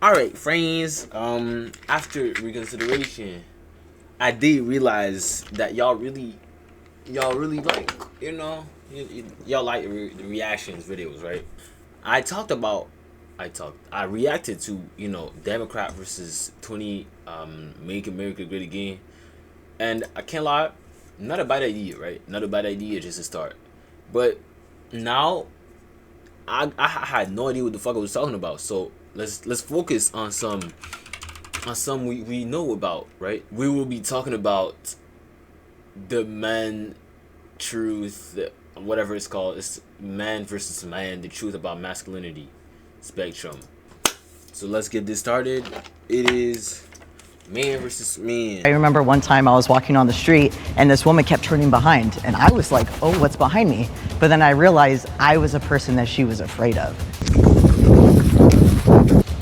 All right, friends. After reconsideration, I did realize that y'all really like, y'all like the reactions videos, right? I talked about, I reacted to, Democrat versus 20, Make America Great Again, and I can't lie, not a bad idea, right? Not a bad idea, just to start. But now I had no idea what the fuck I was talking about. So let's focus on some we know about, right? We will be talking about the man truth, whatever it's called. It's man versus man, the truth about masculinity spectrum. So let's get this started. It is man versus I man. remember one time I was walking on the street and this woman kept turning behind and I was like, oh, what's behind me? But then I realized I was a person that she was afraid of.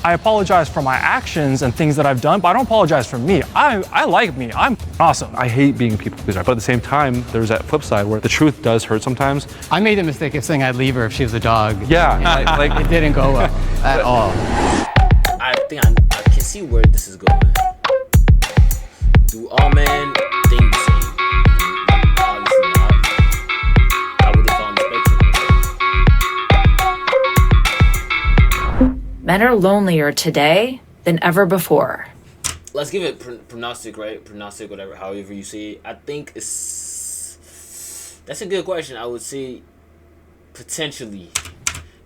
I apologize for my actions and things that I've done, but I don't apologize for me. I like me. I'm awesome. I hate being a people pleaser, but at the same time, there's that flip side where the truth does hurt sometimes. I made the mistake of saying I'd leave her if she was a dog. Yeah, It didn't go well at all. I think I can see where this is going. Do all men think the same? Obviously not. How would they fall on the spectrum? Men are lonelier today than ever before. Let's give it prognostic, right? Prognostic, whatever, however you say it. I think that's a good question. I would say potentially,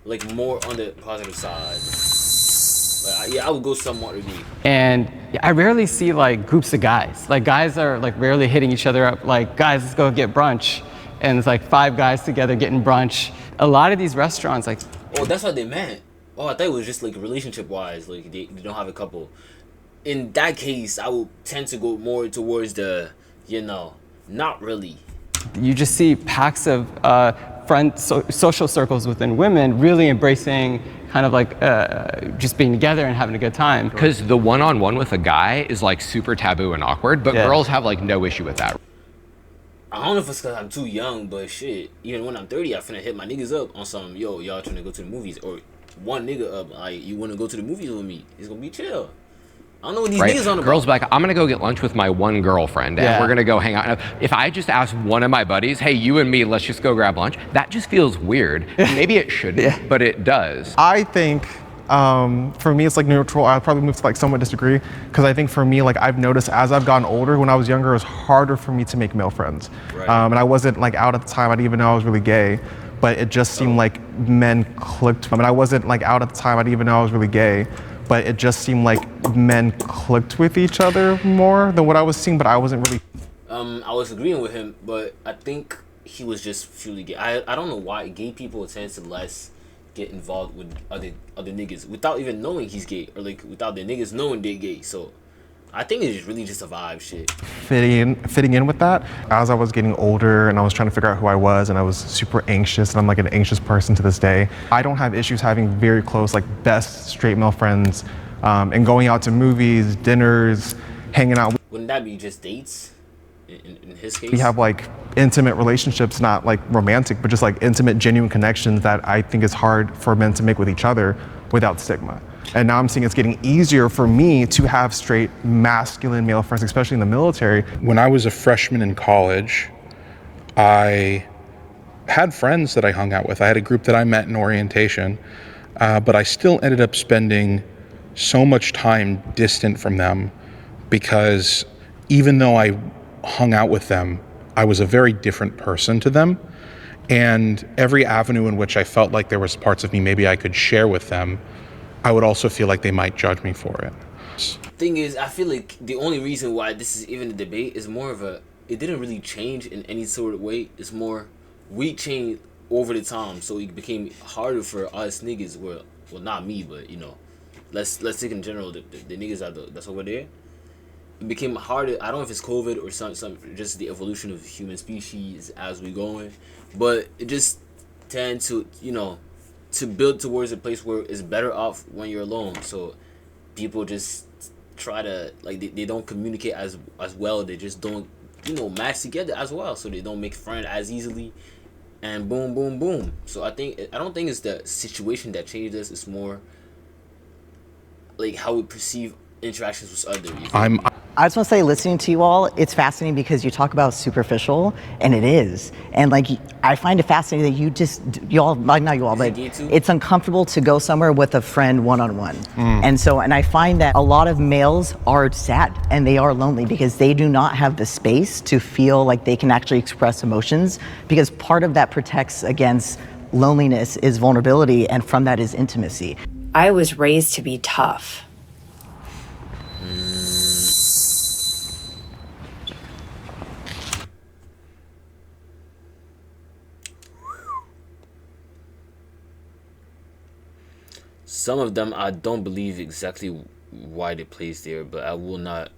like, more on the positive side. Yeah, I would go somewhat with you. And I rarely see like groups of guys. Like guys are like rarely hitting each other up. Like, guys, let's go get brunch. And it's like 5 guys together getting brunch. A lot of these restaurants, like, Oh, that's what they meant. Oh, I thought it was just like relationship wise, like they don't have a couple. In that case, I would tend to go more towards the, not really. you just see packs of social circles within women really embracing kind of like just being together and having a good time. Because the one-on-one with a guy is like super taboo and awkward, but Yeah. girls have like no issue with that. I don't know if it's because I'm too young, but shit, even when I'm 30, I finna hit my niggas up on some, yo, y'all trying to go to the movies, or one nigga up, like, you want to go to the movies with me? It's gonna be chill. I don't know what these Right? niggas on about. Girls be like, I'm gonna go get lunch with my one girlfriend, and Yeah. we're gonna go hang out. If I just ask one of my buddies, hey, you and me, let's just go grab lunch, that just feels weird. Maybe it shouldn't, but it does. I think for me it's like neutral. I'll probably move to like somewhat disagree, because I think for me, like, I've noticed as I've gotten older, when I was younger it was harder for me to make male friends. Right. And I wasn't like out at the time. I didn't even know I was really gay, but it just seemed like men clicked. I mean, I wasn't like out at the time. I didn't even know I was really gay, but it just seemed like men clicked with each other more than what I was seeing, but I wasn't really. I was agreeing with him, but I think he was just purely gay. I don't know why gay people tend to less get involved with other niggas without even knowing he's gay, or like without the niggas knowing they're gay. So I think it's really just a vibe shit. Fitting in with that. As I was getting older and I was trying to figure out who I was, and I was super anxious, and I'm like an anxious person to this day. I don't have issues having very close, like, best straight male friends, and going out to movies, dinners, hanging out. Wouldn't that be just dates? In his case, We have like intimate relationships, not like romantic, but just like intimate, genuine connections that I think is hard for men to make with each other without stigma. And now I'm seeing it's getting easier for me to have straight masculine male friends, especially in the military. When I was a freshman in college, I had friends that I hung out with. I had a group that I met in orientation, but I still ended up spending so much time distant from them, because even though I hung out with them, I was a very different person to them. And every avenue in which I felt like there was parts of me maybe I could share with them, I would also feel like they might judge me for it. thing is, I feel like the only reason why this is even a debate is more of a, it didn't really change in any sort of way. It's more, we changed over the time, so it became harder for us niggas. Well, not me, but let's take in general the niggas that's over there. It became harder. I don't know if it's COVID or some just the evolution of human species as we going, but it just tend to to build towards a place where it's better off when you're alone. So people just try to, like, they don't communicate as well. They just don't match together as well. So they don't make friends as easily, and boom, boom, boom. So I don't think it's the situation that changed us. It's more like how we perceive interactions with others. I just want to say, listening to you all, it's fascinating because you talk about superficial, and it is. And like, I find it fascinating that you all, like not you all, but it's uncomfortable to go somewhere with a friend one-on-one. And I find that a lot of males are sad and they are lonely because they do not have the space to feel like they can actually express emotions, because part of that protects against loneliness is vulnerability, and from that is intimacy. I was raised to be tough. Some of them I don't believe exactly why they placed there, but I will not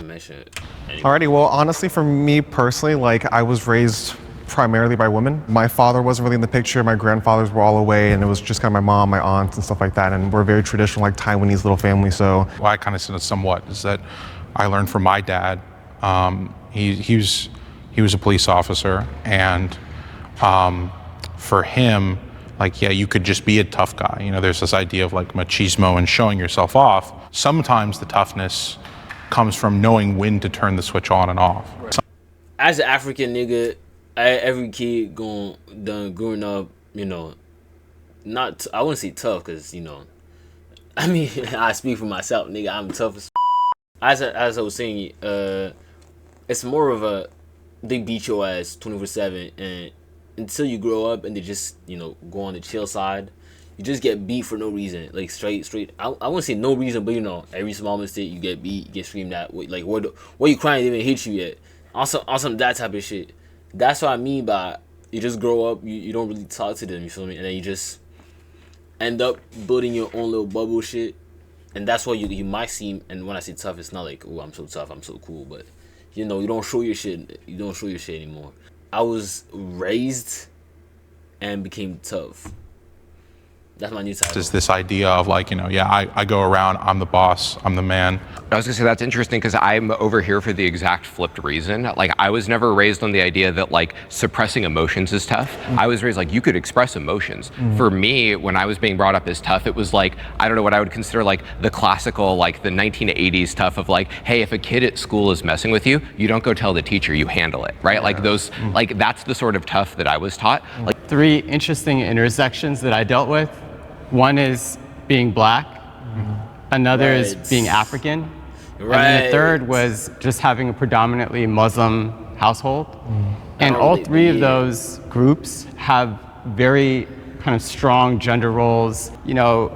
mention it anymore. Alrighty, well, honestly, for me personally, like, I was raised primarily by women. My father wasn't really in the picture. My grandfathers were all away, and it was just kind of my mom, my aunts, and stuff like that. And we're a very traditional, like, Taiwanese little family. So, Well, I kind of said it somewhat is that I learned from my dad. He was a police officer, and for him, like, yeah, you could just be a tough guy. You know, there's this idea of like machismo and showing yourself off. Sometimes the toughness comes from knowing when to turn the switch on and off. As an African nigga, every kid growing up, you know, I wouldn't say tough, because, you know, I mean, I speak for myself, nigga. I'm tough as I was saying, it's more of a, they beat your ass 24/7, and until you grow up and they just, you know, go on the chill side, you just get beat for no reason, like straight. I wouldn't say no reason, but, you know, every small mistake you get beat, you get screamed at. Like, what you crying? They even hit you yet? Also that type of shit. That's what I mean by you just grow up, you don't really talk to them, you feel me? And then you just end up building your own little bubble shit. And that's why you might seem, and when I say tough, it's not like, oh, I'm so tough, I'm so cool, but, you know, you don't show your shit anymore. I was raised and became tough. That's my new title. There's this idea of like, you know, yeah, I go around, I'm the boss, I'm the man. I was gonna say that's interesting because I'm over here for the exact flipped reason. Like, I was never raised on the idea that like suppressing emotions is tough. I was raised like you could express emotions. For me, when I was being brought up as tough, it was like, I don't know what I would consider like the classical, like the 1980s tough of like, hey, if a kid at school is messing with you, you don't go tell the teacher, you handle it, right? Like those, like that's the sort of tough that I was taught. Like, 3 interesting intersections that I dealt with. One is being black, another is being African, and then the third was just having a predominantly Muslim household. And all 3 of those groups have very kind of strong gender roles. You know,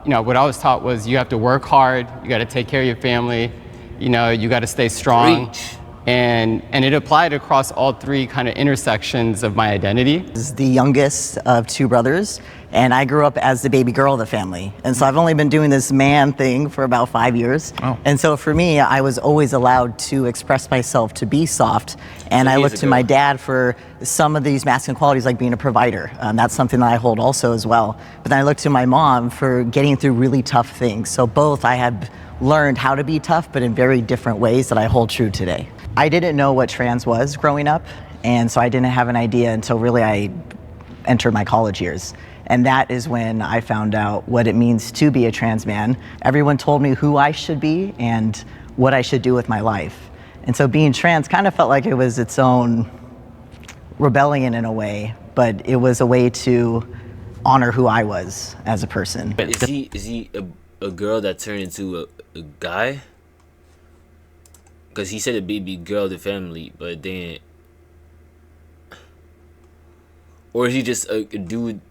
what I was taught was you have to work hard, you got to take care of your family, you know, you got to stay strong. Preach. And it applied across all 3 kind of intersections of my identity. This is the youngest of 2 brothers, and I grew up as the baby girl of the family. And so I've only been doing this man thing for about 5 years. Oh. And so for me, I was always allowed to express myself, to be soft. And I looked to my dad for some of these masculine qualities, like being a provider. That's something that I hold also as well. But then I looked to my mom for getting through really tough things. So both I had learned how to be tough, but in very different ways that I hold true today. I didn't know what trans was growing up, and so I didn't have an idea until really I entered my college years. And that is when I found out what it means to be a trans man. Everyone told me who I should be and what I should do with my life. And so being trans kind of felt like it was its own rebellion in a way, but it was a way to honor who I was as a person. Is he a girl that turned into a guy? Because he said a baby girl of the family, but then, or is he just a dude?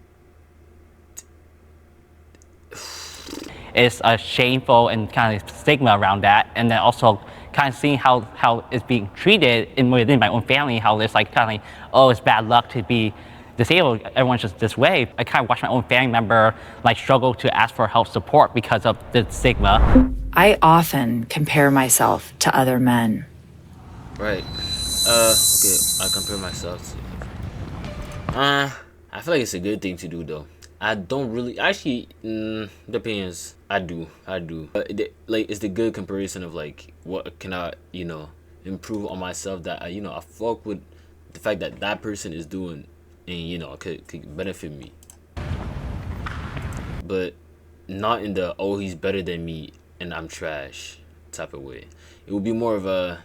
It's a shameful and kind of stigma around that, and then also kind of seeing how it's being treated within my own family, how it's like kind of like, oh, it's bad luck to be disabled, everyone's just this way. I kind of watched my own family member like struggle to ask for help support because of the stigma. I often compare myself to other men. Right. Okay, I compare myself to, I feel like it's a good thing to do though. I don't really, actually, depends. I do. Like, it's the good comparison of like, what can I, you know, improve on myself that I fuck with the fact that that person is doing, and, you know, could benefit me. But not in the oh he's better than me and I'm trash type of way. It would be more of a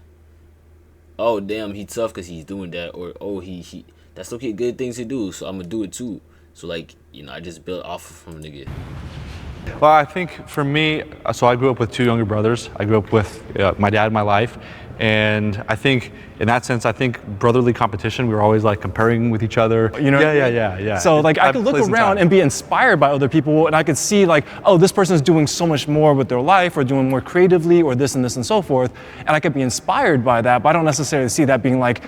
oh damn he tough because he's doing that, or oh he that's okay, good things to do, so I'm gonna do it too. So like, you know, I just built off from a nigga. Well, I think for me, so I grew up with 2 younger brothers. I grew up with my dad in my life. And I think in that sense, I think brotherly competition, we were always like comparing with each other. You know? Yeah. So like I could look around and be inspired by other people, and I could see like, oh, this person's doing so much more with their life, or doing more creatively, or this and so forth. And I could be inspired by that, but I don't necessarily see that being like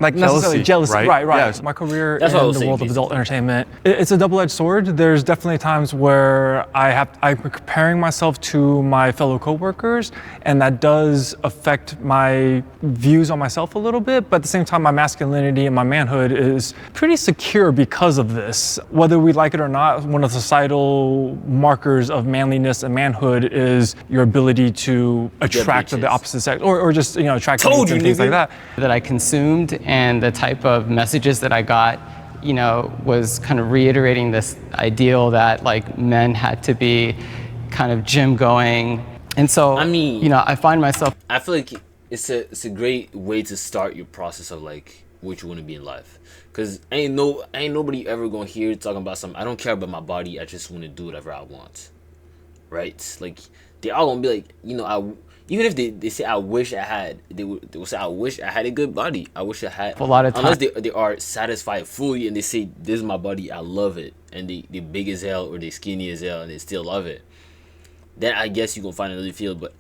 necessarily jealousy. Right. Yes. My career in the world of adult entertainment, it's a double-edged sword. There's definitely times where I'm comparing myself to my fellow coworkers, and that does affect my views on myself a little bit. But at the same time, my masculinity and my manhood is pretty secure because of this. Whether we like it or not, one of the societal markers of manliness and manhood is your ability to attract the opposite sex, or just, you know, attract things like that. That I consumed, and the type of messages that I got, you know, was kind of reiterating this ideal that like men had to be kind of gym going. And so, I mean, you know, I find myself, I feel like it's a great way to start your process of like what you want to be in life. Cause ain't nobody ever gonna hear talking about something. I don't care about my body. I just want to do whatever I want. Right? Like they all gonna be like, you know, even if they say I wish I had, they will say I wish I had a good body. I wish I had. A lot of times, unless they are satisfied fully and they say this is my body, I love it, and they big as hell or they skinny as hell and they still love it, then I guess you gonna find another field. But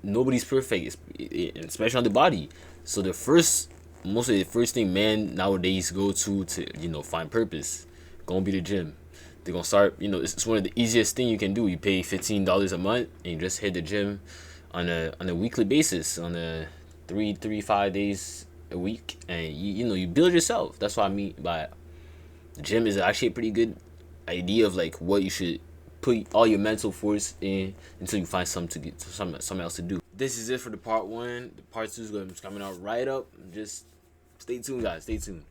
nobody's perfect, especially on the body. So most of the first thing men nowadays go to you know find purpose, gonna be the gym. They're gonna start, you know, it's one of the easiest thing you can do. You pay $15 a month and you just hit the gym on a weekly basis, on a 5 days a week, and you know you build yourself. That's what I mean by the gym is actually a pretty good idea of like what you should put all your mental force in until you find something else to do. This is it for the part 1. The part 2 is coming out right up. Just stay tuned, guys. Stay tuned.